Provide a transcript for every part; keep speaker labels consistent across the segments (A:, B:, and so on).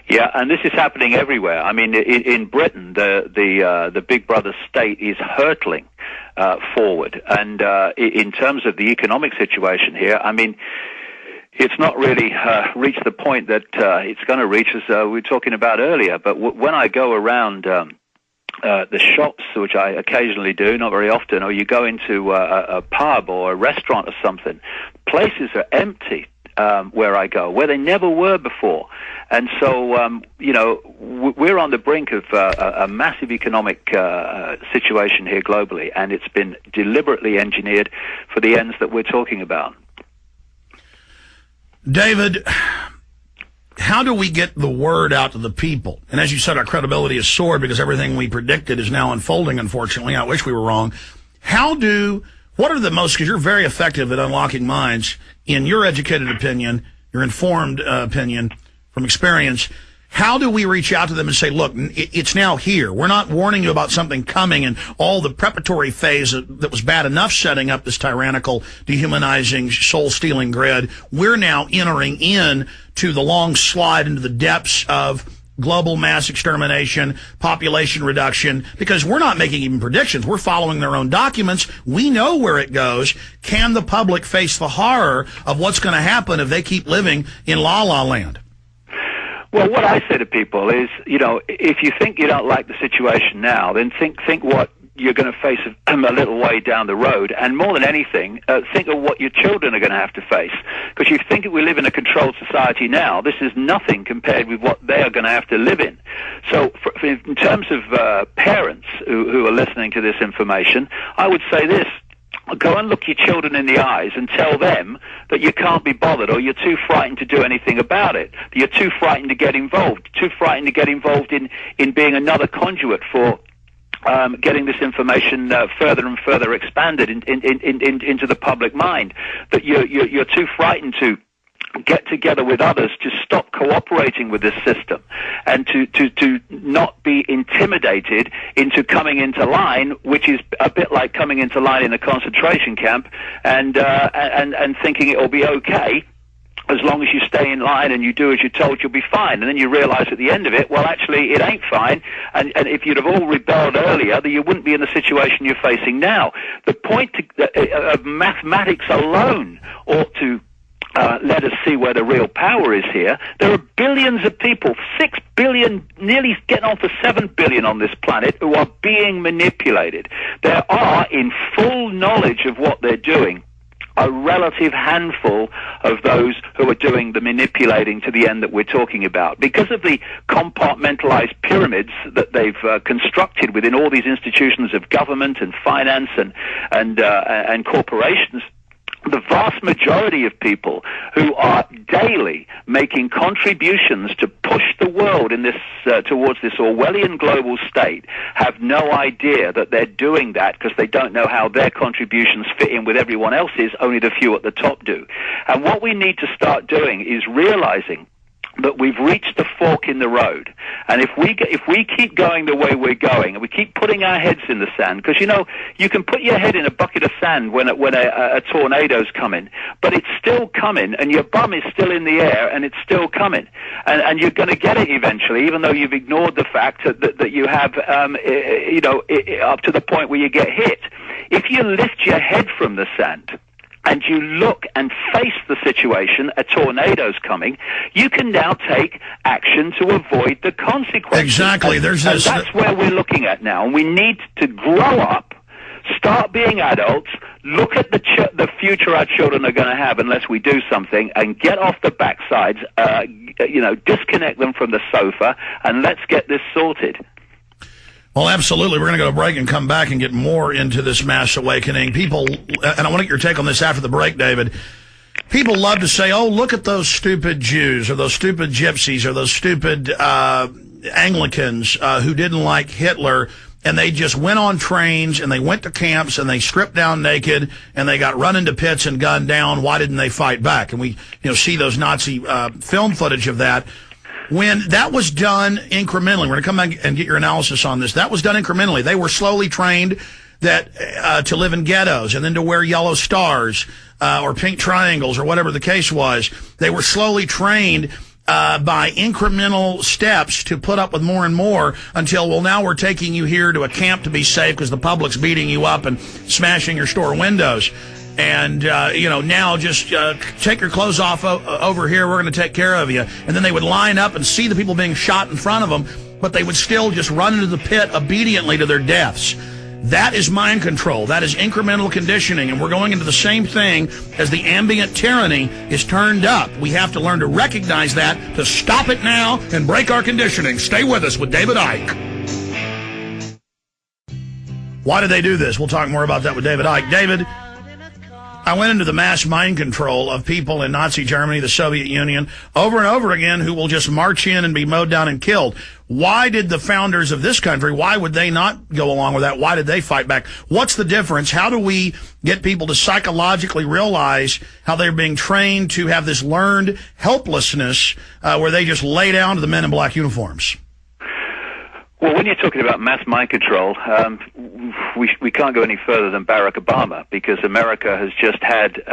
A: Yeah, and this is happening everywhere. I mean, in Britain, the Big Brother state is hurtling forward, and in terms of the economic situation here, I mean, it's not really reached the point that it's going to reach, as we were talking about earlier. But when I go around the shops, which I occasionally do, not very often, or you go into a pub or a restaurant or something, places are empty where I go, where they never were before. And so, you know, we're on the brink of a massive economic situation here globally, and it's been deliberately engineered for the ends that we're talking about.
B: David, how do we get the word out to the people? And as you said, our credibility is soared because everything we predicted is now unfolding, unfortunately. I wish we were wrong. What are the most, because you're very effective at unlocking minds, in your educated opinion, your informed opinion from experience, how do we reach out to them and say, look, it's now here. We're not warning you about something coming and all the preparatory phase that was bad enough setting up this tyrannical, dehumanizing, soul-stealing grid. We're now entering in to the long slide into the depths of global mass extermination, population reduction, because we're not making even predictions. We're following their own documents. We know where it goes. Can the public face the horror of what's going to happen if they keep living in la-la land?
A: Well, what I say to people is, you know, if you think you don't like the situation now, then think what you're going to face a little way down the road, and more than anything, think of what your children are going to have to face. Because you think we live in a controlled society now, this is nothing compared with what they are going to have to live in. So in terms of parents who are listening to this information, I would say this. Go and look your children in the eyes and tell them that you can't be bothered, or you're too frightened to do anything about it. You're too frightened to get involved, in being another conduit for getting this information further and further expanded into the public mind. That you're too frightened to get together with others to stop cooperating with this system, and to not be intimidated into coming into line, which is a bit like coming into line in a concentration camp, and thinking it'll be okay. As long as you stay in line and you do as you're told, you'll be fine. And then you realize at the end of it, well, actually, it ain't fine. And if you'd have all rebelled earlier, then you wouldn't be in the situation you're facing now. The point of mathematics alone ought to let us see where the real power is here. There are billions of people, 6 billion, nearly getting on for 7 billion on this planet, who are being manipulated. There are, in full knowledge of what they're doing, a relative handful of those who are doing the manipulating to the end that we're talking about. Because of the compartmentalized pyramids that they've constructed within all these institutions of government and finance and corporations, the vast majority of people who are daily making contributions to push the world in this towards this Orwellian global state have no idea that they're doing that, because they don't know how their contributions fit in with everyone else's. Only the few at the top do. And what we need to start doing is realizing that we've reached the fork in the road, and if we keep going the way we're going, and we keep putting our heads in the sand, because you know you can put your head in a bucket of sand when a tornado's coming, but it's still coming, and your bum is still in the air, and it's still coming, and you're going to get it eventually, even though you've ignored the fact that you have up to the point where you get hit. If you lift your head from the sand and you look and face the situation, a tornado's coming, you can now take action to avoid the consequences.
B: Exactly.
A: And that's where we're looking at now. And we need to grow up, start being adults, look at the future our children are going to have unless we do something, and get off the backsides, disconnect them from the sofa, and let's get this sorted.
B: Well, absolutely. We're going to go to break and come back and get more into this mass awakening. People, and I want to get your take on this after the break, David. People love to say, oh, look at those stupid Jews or those stupid gypsies or those stupid Anglicans who didn't like Hitler, and they just went on trains and they went to camps and they stripped down naked and they got run into pits and gunned down. Why didn't they fight back? And we see those Nazi film footage of that. When that was done incrementally, we're going to come back and get your analysis on this. That was done incrementally. They were slowly trained to live in ghettos and then to wear yellow stars or pink triangles or whatever the case was. They were slowly trained by incremental steps to put up with more and more until, well, now we're taking you here to a camp to be safe because the public's beating you up and smashing your store windows. And, now just take your clothes off over here. We're going to take care of you. And then they would line up and see the people being shot in front of them, but they would still just run into the pit obediently to their deaths. That is mind control. That is incremental conditioning. And we're going into the same thing as the ambient tyranny is turned up. We have to learn to recognize that, to stop it now and break our conditioning. Stay with us with David Icke. Why did they do this? We'll talk more about that with David Icke. David, I went into the mass mind control of people in Nazi Germany, the Soviet Union, over and over again who will just march in and be mowed down and killed. Why did the founders of this country, why would they not go along with that? Why did they fight back? What's the difference? How do we get people to psychologically realize how they're being trained to have this learned helplessness where they just lay down to the men in black uniforms?
A: Well, when you're talking about mass mind control, we can't go any further than Barack Obama, because America has just had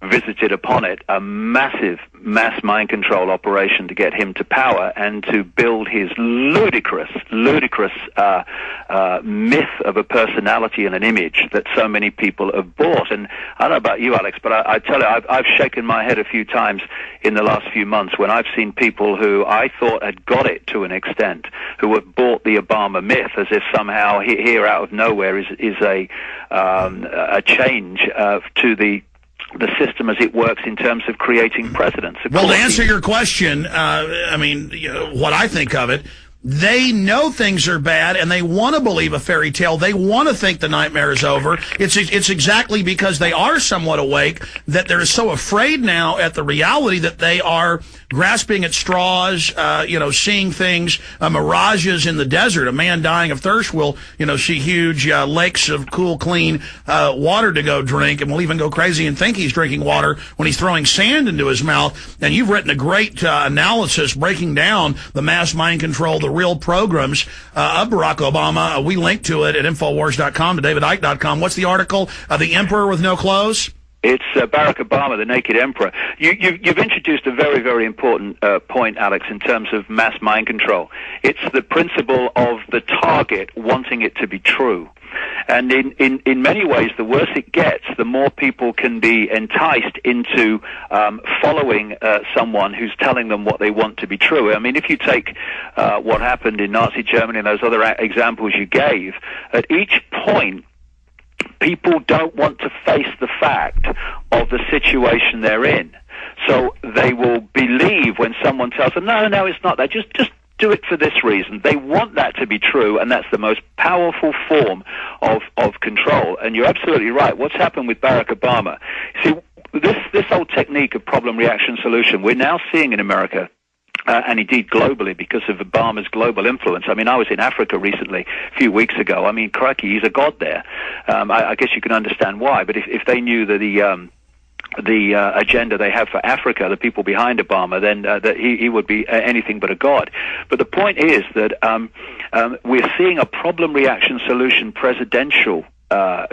A: visited upon it a massive mass mind control operation to get him to power and to build his ludicrous myth of a personality and an image that so many people have bought. And I don't know about you, Alex, but I tell you, I've shaken my head a few times in the last few months when I've seen people who I thought had got it to an extent, who have bought the Obama myth as if somehow here out of nowhere is a change to the system as it works in terms of creating presidents.
B: Well, to answer your question, what I think of it, they know things are bad and they want to believe a fairy tale. They want to think the nightmare is over. It's exactly because they are somewhat awake that they're so afraid now at the reality that they are grasping at straws, seeing things, mirages in the desert. A man dying of thirst will, see huge lakes of cool, clean water to go drink, and will even go crazy and think he's drinking water when he's throwing sand into his mouth. And you've written a great analysis breaking down the mass mind control, the real programs of Barack Obama. We link to it at Infowars.com, to DavidIcke.com. What's the article? The Emperor with No Clothes?
A: It's Barack Obama, the Naked Emperor. You've introduced a very, very important point, Alex, in terms of mass mind control. It's the principle of the target wanting it to be true. And in many ways, the worse it gets, the more people can be enticed into following someone who's telling them what they want to be true. I mean, if you take what happened in Nazi Germany and those other examples you gave, at each point, people don't want to face the fact of the situation they're in. So they will believe when someone tells them, no, it's not that. Just do it for this reason. They want that to be true, and that's the most powerful form of control. And you're absolutely right. What's happened with Barack Obama? See, this whole technique of problem, reaction, solution, we're now seeing in America, and indeed globally, because of Obama's global influence. I mean, I was in Africa recently, a few weeks ago. I mean, crikey, he's a god there. I guess you can understand why. But if they knew that the agenda they have for Africa, the people behind Obama, then that he would be anything but a god. But the point is that we're seeing a problem, reaction, solution presidential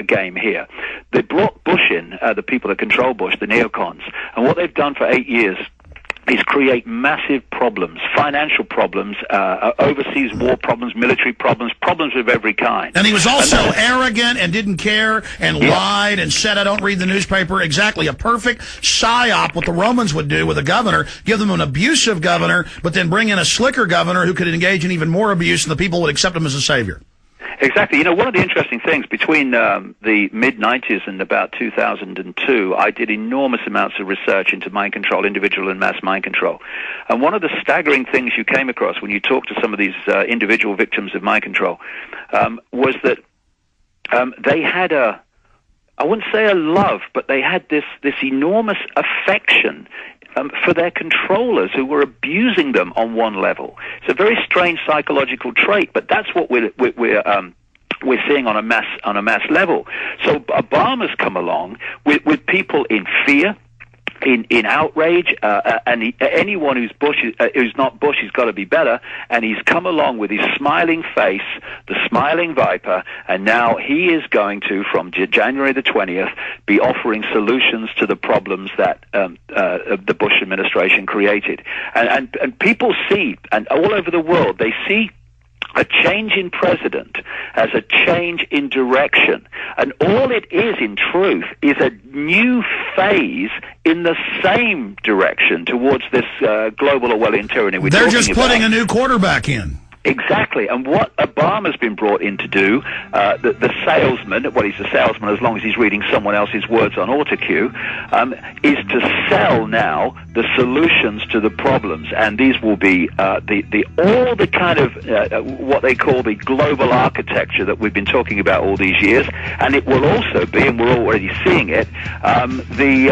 A: game here. They brought Bush in, the people that control Bush, the neocons, and what they've done for 8 years is create massive problems, financial problems, overseas war problems, military problems, problems of every kind.
B: And he was also arrogant and didn't care and lied and said, I don't read the newspaper. Exactly. A perfect psyop, what the Romans would do with a governor, give them an abusive governor, but then bring in a slicker governor who could engage in even more abuse, and the people would accept him as a savior.
A: Exactly. One of the interesting things between the mid-90s and about 2002, I did enormous amounts of research into mind control, individual and mass mind control. And one of the staggering things you came across when you talked to some of these individual victims of mind control was that they had I wouldn't say a love, but they had this enormous affection for their controllers who were abusing them on one level. It's a very strange psychological trait, but that's what we're seeing on a mass level. So Obama's come along with people in fear, in outrage, and anyone who's not Bush has got to be better. And he's come along with his smiling face, the smiling viper, and now he is going to, from January the 20th, be offering solutions to the problems that the Bush administration created. And people see, and all over the world, they see a change in president as a change in direction. And all it is, in truth, is a new phase in the same direction towards this global Orwellian tyranny we're
B: They're
A: talking
B: just putting a new quarterback in.
A: Exactly. And what Obama's been brought in to do, the salesman, well, he's a salesman as long as he's reading someone else's words on autocue, is to sell now the solutions to the problems. And these will be all the kind of what they call the global architecture that we've been talking about all these years. And it will also be, and we're already seeing it, the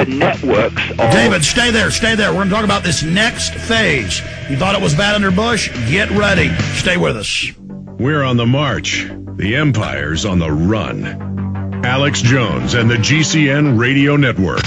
A: networks of...
B: David, stay there. We're going to talk about this next phase. You thought it was bad under Bush? Get ready. Stay with us.
C: We're on the march. The empire's on the run. Alex Jones and the GCN Radio Network.